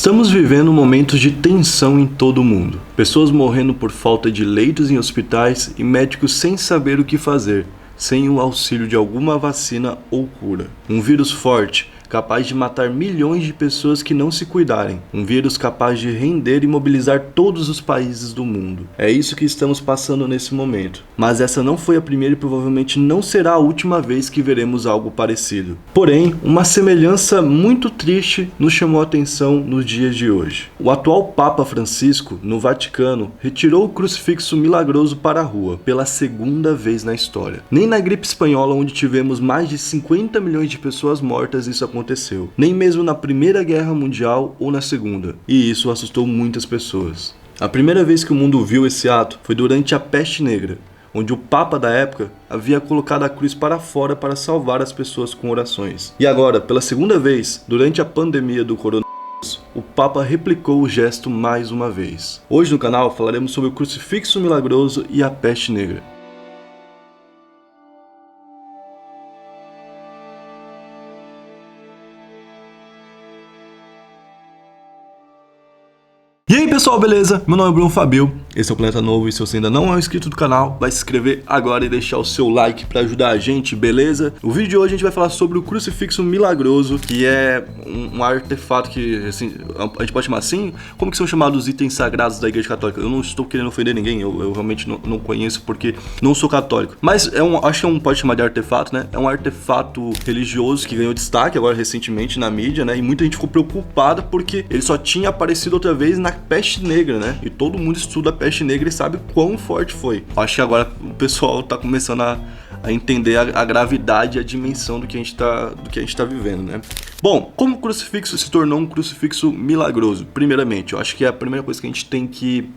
Estamos vivendo momentos de tensão em todo o mundo. Pessoas morrendo por falta de leitos em hospitais e médicos sem saber o que fazer, sem o auxílio de alguma vacina ou cura. Um vírus forte, capaz de matar milhões de pessoas que não se cuidarem. Um vírus capaz de render e mobilizar todos os países do mundo. É isso que estamos passando nesse momento. Mas essa não foi a primeira e provavelmente não será a última vez que veremos algo parecido. Porém, uma semelhança muito triste nos chamou a atenção nos dias de hoje. O atual Papa Francisco, no Vaticano, retirou o crucifixo milagroso para a rua, pela segunda vez na história. Nem na gripe espanhola, onde tivemos mais de 50 milhões de pessoas mortas, isso aconteceu. Nem mesmo na Primeira Guerra Mundial ou na Segunda. E isso assustou muitas pessoas. A primeira vez que o mundo viu esse ato foi durante a Peste Negra, onde o Papa da época havia colocado a cruz para fora para salvar as pessoas com orações. E agora, pela segunda vez, durante a pandemia do coronavírus, o Papa replicou o gesto mais uma vez. Hoje no canal falaremos sobre o crucifixo milagroso e a Peste Negra. E aí pessoal, beleza? Meu nome é Bruno Fabio, esse é o Planeta Novo e se você ainda não é um inscrito do canal, vai se inscrever agora e deixar o seu like para ajudar a gente, beleza? No vídeo de hoje a gente vai falar sobre o crucifixo milagroso, que é um artefato que, assim, a gente pode chamar assim, como que são chamados os itens sagrados da Igreja Católica? Eu não estou querendo ofender ninguém, eu realmente não conheço porque não sou católico, mas acho que pode chamar de artefato, né? É um artefato religioso que ganhou destaque agora recentemente na mídia, né? E muita gente ficou preocupada porque ele só tinha aparecido outra vez na Peste Negra, né? E todo mundo estuda a Peste Negra e sabe quão forte foi. Acho que agora o pessoal tá começando a entender a gravidade e a dimensão do que a gente tá vivendo, né? Bom, como o crucifixo se tornou um crucifixo milagroso? Primeiramente, eu acho que é a primeira coisa que a gente tem que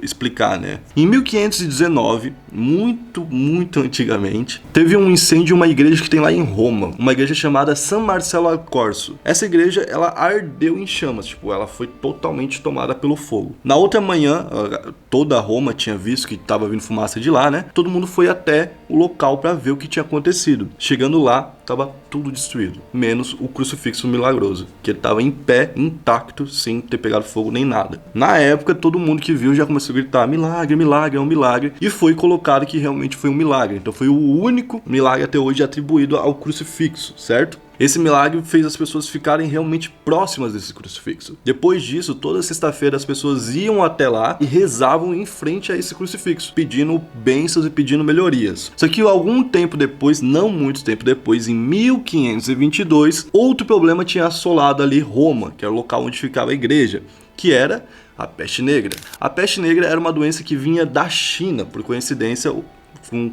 explicar, né? Em 1519, muito antigamente, teve um incêndio em uma igreja que tem lá em Roma, uma igreja chamada San Marcello al Corso. Essa igreja, ela ardeu em chamas, tipo, ela foi totalmente tomada pelo fogo. Na outra manhã, toda Roma tinha visto que estava vindo fumaça de lá, né? Todo mundo foi até o local para ver o que tinha acontecido. Chegando lá, estava tudo destruído, menos o crucifixo milagroso, que ele estava em pé, intacto, sem ter pegado fogo nem nada. Na época, todo mundo que viu já começou a gritar, milagre, milagre, é um milagre, e foi colocado que realmente foi um milagre. Então foi o único milagre até hoje atribuído ao crucifixo, certo? Esse milagre fez as pessoas ficarem realmente próximas desse crucifixo. Depois disso, toda sexta-feira as pessoas iam até lá e rezavam em frente a esse crucifixo, pedindo bênçãos e pedindo melhorias. Só que algum tempo depois, não muito tempo depois, em 1522, outro problema tinha assolado ali Roma, que era o local onde ficava a igreja, que era a Peste Negra. A Peste Negra era uma doença que vinha da China, por coincidência,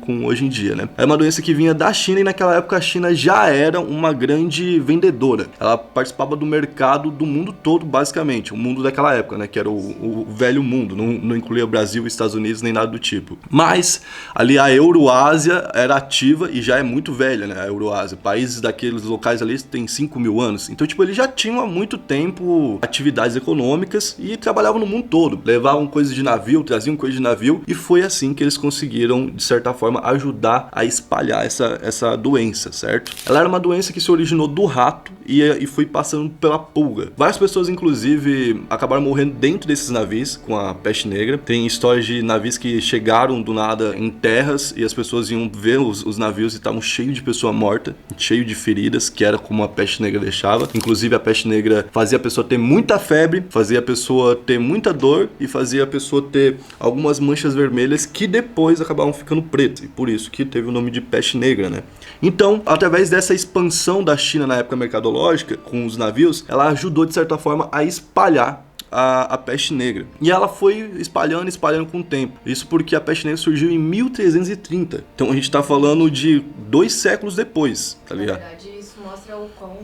com hoje em dia, né? É uma doença que vinha da China e naquela época a China já era uma grande vendedora. Ela participava do mercado do mundo todo, basicamente. O mundo daquela época, né? Que era o velho mundo. Não incluía Brasil, Estados Unidos, nem nada do tipo. Mas ali a Euroásia era ativa e já é muito velha, né? A Euroásia. Países daqueles locais ali têm 5 mil anos. Então, tipo, eles já tinham há muito tempo atividades econômicas e trabalhavam no mundo todo. Levavam coisas de navio, traziam coisas de navio e foi assim que eles conseguiram, de certa forma, ajudar a espalhar essa doença, certo? Ela era uma doença que se originou do rato e foi passando pela pulga. Várias pessoas, inclusive, acabaram morrendo dentro desses navios com a Peste Negra. Tem histórias de navios que chegaram do nada em terras e as pessoas iam ver os navios e estavam cheios de pessoa morta, cheio de feridas, que era como a Peste Negra deixava. Inclusive, a Peste Negra fazia a pessoa ter muita febre, fazia a pessoa ter muita dor e fazia a pessoa ter algumas manchas vermelhas que depois acabavam ficando preto, e por isso que teve o nome de Peste Negra, né? Então, através dessa expansão da China na época mercadológica, com os navios, ela ajudou, de certa forma, a espalhar a Peste Negra. E ela foi espalhando com o tempo. Isso porque a Peste Negra surgiu em 1330. Então a gente tá falando de 2 séculos depois, tá ligado? Na verdade, isso mostra o quão...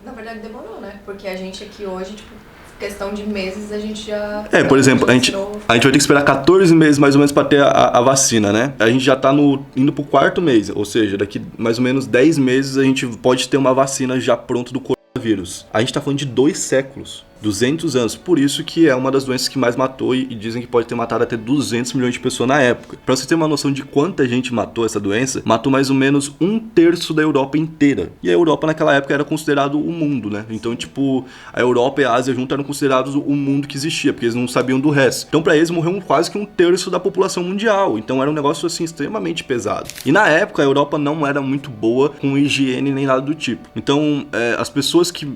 Na verdade, demorou, né? Porque a gente aqui hoje, tipo, questão de meses a gente já... Por exemplo, a gente vai ter que esperar 14 meses mais ou menos para ter a vacina, né? A gente já tá indo pro 4º mês, ou seja, daqui mais ou menos 10 meses a gente pode ter uma vacina já pronta do coronavírus. A gente tá falando de 2 séculos. 200 anos. Por isso que é uma das doenças que mais matou e dizem que pode ter matado até 200 milhões de pessoas na época. Pra você ter uma noção de quanta gente matou essa doença, matou mais ou menos 1/3 da Europa inteira. E a Europa naquela época era considerado o mundo, né? Então, tipo, a Europa e a Ásia junto eram considerados o mundo que existia, porque eles não sabiam do resto. Então, pra eles, morreu quase que 1/3 da população mundial. Então, era um negócio, assim, extremamente pesado. E na época, a Europa não era muito boa com higiene nem nada do tipo. Então, as pessoas que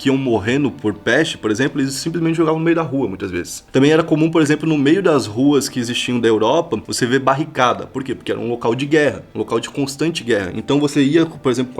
iam morrendo por peste, por exemplo, eles simplesmente jogavam no meio da rua, muitas vezes. Também era comum, por exemplo, no meio das ruas que existiam da Europa, você vê barricada. Por quê? Porque era um local de guerra, um local de constante guerra. Então, você ia, por exemplo,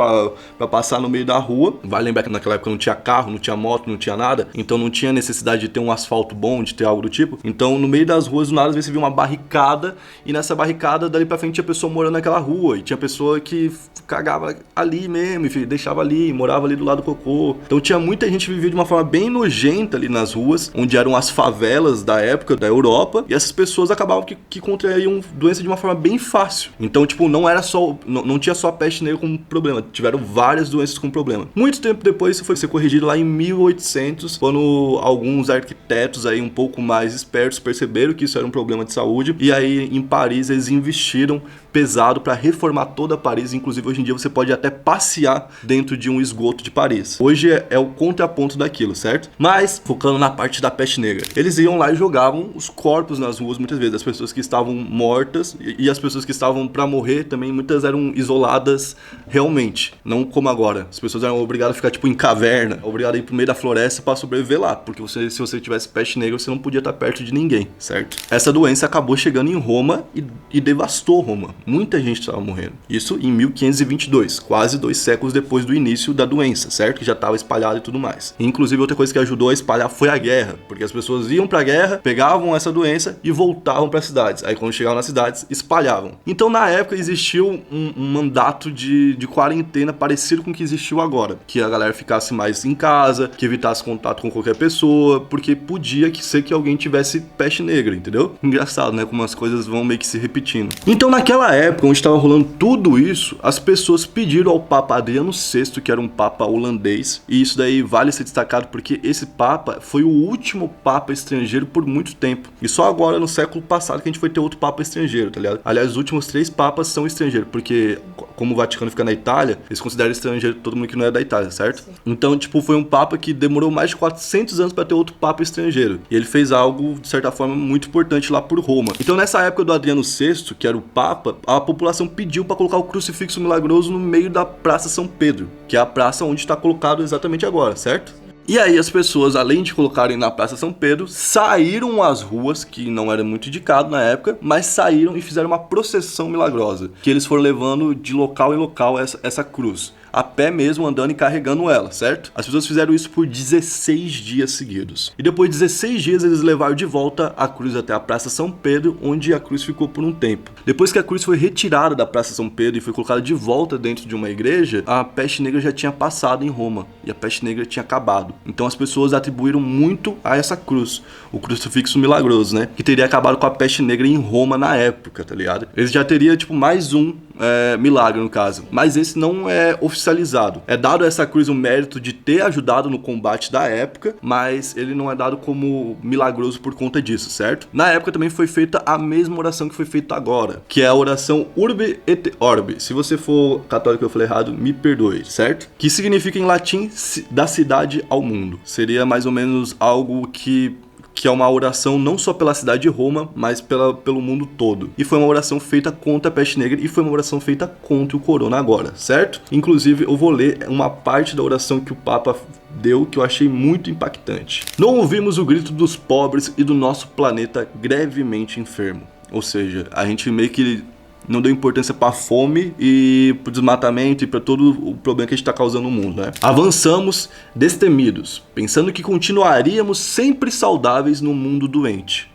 pra passar no meio da rua. Vai lembrar que naquela época não tinha carro, não tinha moto, não tinha nada. Então, não tinha necessidade de ter um asfalto bom, de ter algo do tipo. Então, no meio das ruas, do nada, você via uma barricada. E nessa barricada, dali pra frente, tinha pessoa morando naquela rua. E tinha pessoa que cagava ali mesmo, enfim, deixava ali, morava ali do lado do cocô. Então, tinha muita gente que vivia de uma forma bem nojenta ali nas ruas, onde eram as favelas da época da Europa. E essas pessoas acabavam que contraíam doença de uma forma bem fácil. Então, tipo, não era só... Não tinha só a peste negra como problema. Tiveram várias doenças com problema. Muito tempo depois, isso foi ser corrigido lá em 1800, quando alguns arquitetos aí um pouco mais espertos perceberam que isso era um problema de saúde. E aí, em Paris, eles investiram pesado para reformar toda Paris. Inclusive, hoje em dia, você pode até passear dentro de um esgoto de Paris. Hoje é o contraponto daquilo, certo? Mas, focando na parte da peste negra, eles iam lá e jogavam os corpos nas ruas, muitas vezes. As pessoas que estavam mortas e as pessoas que estavam para morrer também, muitas eram isoladas realmente. Não como agora. As pessoas eram obrigadas a ficar, tipo, em caverna, obrigadas a ir pro meio da floresta para sobreviver lá. Porque se você tivesse peste negra, você não podia estar perto de ninguém, certo? Essa doença acabou chegando em Roma e devastou Roma. Muita gente estava morrendo. Isso em 1522, quase 2 séculos depois do início da doença, certo? Que já estava espalhada e tudo mais. E, inclusive, outra coisa que ajudou a espalhar foi a guerra, porque as pessoas iam pra guerra, pegavam essa doença e voltavam para as cidades. Aí, quando chegavam nas cidades, espalhavam. Então, na época, existiu um mandato de quarentena parecido com o que existiu agora, que a galera ficasse mais em casa, que evitasse contato com qualquer pessoa, porque podia ser que alguém tivesse peste negra, entendeu? Engraçado, né? Como as coisas vão meio que se repetindo. Então, naquela época, onde estava rolando tudo isso, as pessoas pediram ao Papa Adriano VI, que era um Papa holandês, e isso daí vale ser destacado porque esse Papa foi o último Papa estrangeiro por muito tempo. E só agora, no século passado, que a gente foi ter outro Papa estrangeiro, tá ligado? Aliás, os últimos 3 Papas são estrangeiros, porque como o Vaticano fica na Itália, eles consideram estrangeiro todo mundo que não é da Itália, certo? Sim. Então, tipo, foi um Papa que demorou mais de 400 anos para ter outro Papa estrangeiro. E ele fez algo, de certa forma, muito importante lá por Roma. Então, nessa época do Adriano VI, que era o Papa, a população pediu para colocar o crucifixo milagroso no meio da Praça São Pedro, que é a praça onde está colocado exatamente agora, certo? E aí as pessoas, além de colocarem na Praça São Pedro, saíram às ruas, que não era muito indicado na época, mas saíram e fizeram uma procissão milagrosa, que eles foram levando de local em local essa cruz, a pé mesmo, andando e carregando ela, certo? As pessoas fizeram isso por 16 dias seguidos. E depois de 16 dias, eles levaram de volta a cruz até a Praça São Pedro, onde a cruz ficou por um tempo. Depois que a cruz foi retirada da Praça São Pedro e foi colocada de volta dentro de uma igreja, a peste negra já tinha passado em Roma, e a peste negra tinha acabado. Então as pessoas atribuíram muito a essa cruz, o crucifixo milagroso, né? Que teria acabado com a peste negra em Roma na época, tá ligado? Eles já teriam, tipo, mais um milagre, no caso. Mas esse não é oficializado. É dado a essa cruz o mérito de ter ajudado no combate da época, mas ele não é dado como milagroso por conta disso, certo? Na época também foi feita a mesma oração que foi feita agora, que é a oração Urbi et Orbi. Se você for católico e eu falei errado, me perdoe, certo? Que significa em latim da cidade ao mundo. Seria mais ou menos algo que é uma oração não só pela cidade de Roma, mas pelo mundo todo. E foi uma oração feita contra a peste negra e foi uma oração feita contra o corona agora, certo? Inclusive, eu vou ler uma parte da oração que o Papa deu que eu achei muito impactante. Não ouvimos o grito dos pobres e do nosso planeta gravemente enfermo. Ou seja, a gente meio que não deu importância para a fome e para o desmatamento e para todo o problema que a gente está causando no mundo, né? Avançamos destemidos, pensando que continuaríamos sempre saudáveis no mundo doente.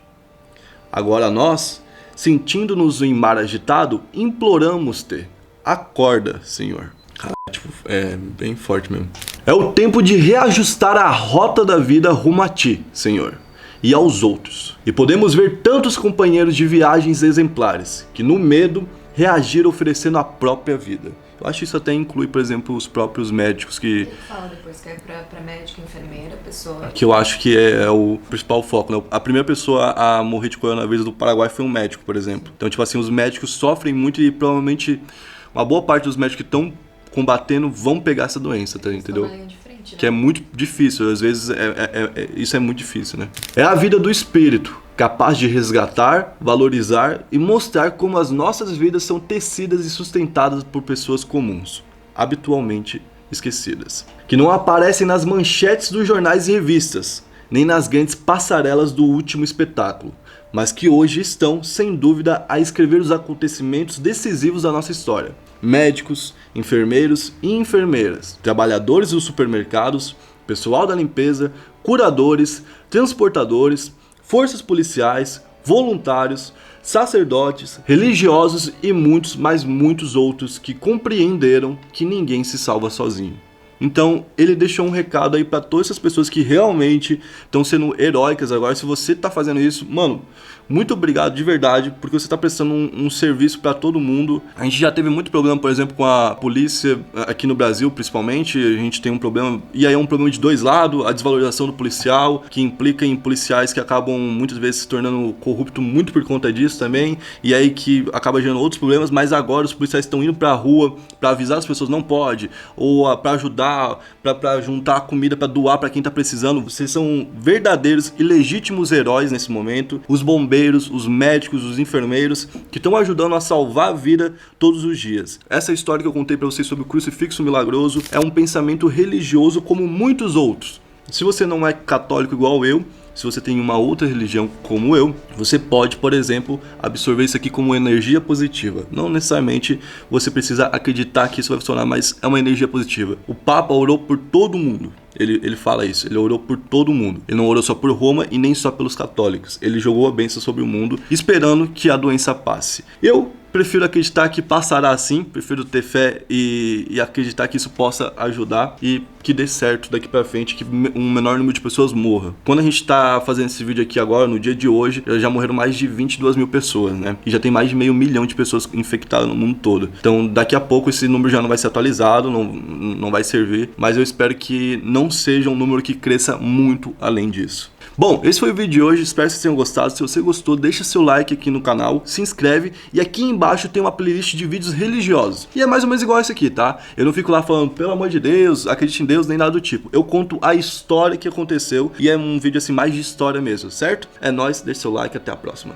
Agora nós, sentindo-nos em mar agitado, imploramos-te. Acorda, Senhor. Caralho, tipo, é bem forte mesmo. É o tempo de reajustar a rota da vida rumo a ti, Senhor, e aos outros. E podemos ver tantos companheiros de viagens exemplares que no medo reagiram oferecendo a própria vida. Eu acho que isso até inclui, por exemplo, os próprios médicos que... Ele fala depois que é pra médico, enfermeira, pessoa... Que eu acho que é o principal foco, né? A primeira pessoa a morrer de coronavírus do Paraguai foi um médico, por exemplo. Então, tipo assim, os médicos sofrem muito e provavelmente uma boa parte dos médicos que estão combatendo vão pegar essa doença, tá, entendeu? Frente, né? Que é muito difícil, às vezes isso é muito difícil, né? É a vida do espírito, capaz de resgatar, valorizar e mostrar como as nossas vidas são tecidas e sustentadas por pessoas comuns, habitualmente esquecidas, que não aparecem nas manchetes dos jornais e revistas, nem nas grandes passarelas do último espetáculo, mas que hoje estão, sem dúvida, a escrever os acontecimentos decisivos da nossa história. Médicos, enfermeiros e enfermeiras, trabalhadores dos supermercados, pessoal da limpeza, curadores, transportadores, forças policiais, voluntários, sacerdotes, religiosos e muitos, mas muitos outros que compreenderam que ninguém se salva sozinho. Então, ele deixou um recado aí para todas essas pessoas que realmente estão sendo heróicas agora. Se você tá fazendo isso, mano, muito obrigado de verdade, porque você tá prestando um serviço para todo mundo. A gente já teve muito problema, por exemplo, com a polícia aqui no Brasil, principalmente. A gente tem um problema, e aí é um problema de dois lados, a desvalorização do policial, que implica em policiais que acabam muitas vezes se tornando corruptos muito por conta disso também, e aí que acaba gerando outros problemas. Mas agora os policiais estão indo pra rua para avisar as pessoas, não pode, ou para ajudar, para juntar comida para doar para quem tá precisando. Vocês são verdadeiros e legítimos heróis nesse momento. Os bombeiros, os médicos, os enfermeiros que estão ajudando a salvar a vida todos os dias. Essa história que eu contei para vocês sobre o crucifixo milagroso é um pensamento religioso como muitos outros. Se você não é católico igual eu, se você tem uma outra religião como eu, você pode, por exemplo, absorver isso aqui como energia positiva. Não necessariamente você precisa acreditar que isso vai funcionar, mas é uma energia positiva. O Papa orou por todo mundo. Ele fala isso, ele orou por todo mundo. Ele não orou só por Roma e nem só pelos católicos. Ele jogou a bênção sobre o mundo, esperando que a doença passe. Eu prefiro acreditar que passará assim, prefiro ter fé e acreditar que isso possa ajudar e que dê certo daqui pra frente, que um menor número de pessoas morra. Quando a gente tá fazendo esse vídeo aqui agora, no dia de hoje, já morreram mais de 22 mil pessoas, né? E já tem mais de 500 mil de pessoas infectadas no mundo todo. Então daqui a pouco esse número já não vai ser atualizado, não vai servir, mas eu espero que não seja um número que cresça muito além disso. Bom, esse foi o vídeo de hoje, espero que vocês tenham gostado. Se você gostou, deixa seu like aqui no canal, se inscreve e aqui embaixo tem uma playlist de vídeos religiosos. E é mais ou menos igual esse aqui, tá? Eu não fico lá falando, pelo amor de Deus, acredite em Deus, nem nada do tipo. Eu conto a história que aconteceu e é um vídeo assim mais de história mesmo, certo? É nóis, deixa seu like, até a próxima.